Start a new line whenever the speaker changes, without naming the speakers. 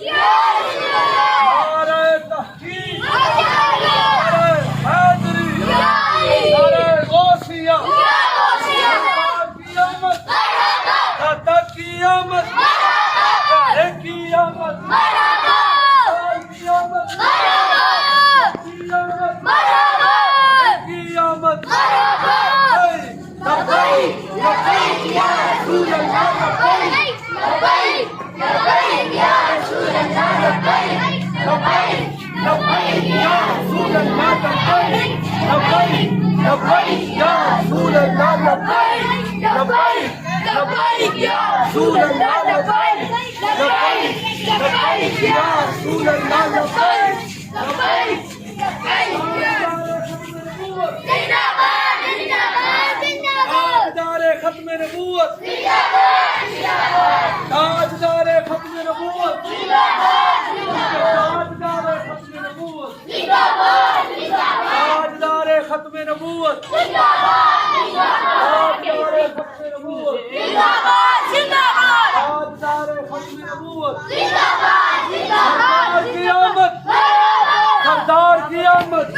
नारे तहकीक, नारे हैदरी, नारे गौसिया, क़यामत, ता क़यामत, है क़यामत, क़यामत, क़यामत, लब्बैक लब्बैक या रसूल अल्लाह, लब्बैक लब्बैक या रसूल अल्लाह, लब्बैक लब्बैक लब्बैक या रसूल अल्लाह, लब्बैक लब्बैक लब्बैक या रसूल अल्लाह, लब्बैक लब्बैक लब्बैक या रसूल अल्लाह, लब्बैक लब्बैक लब्बैक या रसूल अल्लाह, लब्बैक लब्बैक ताजदारे खत्मे नबूवत, ताजदारे खत्मे नबूवत, ताजदारे खत्मे नबूवत, ताजदारे खत्मे नबूवत, ताजदारे खत्मे नबूवत, ताजदारे खत्मे नबूवत, सरदार क़यामत, सरदार क़यामत।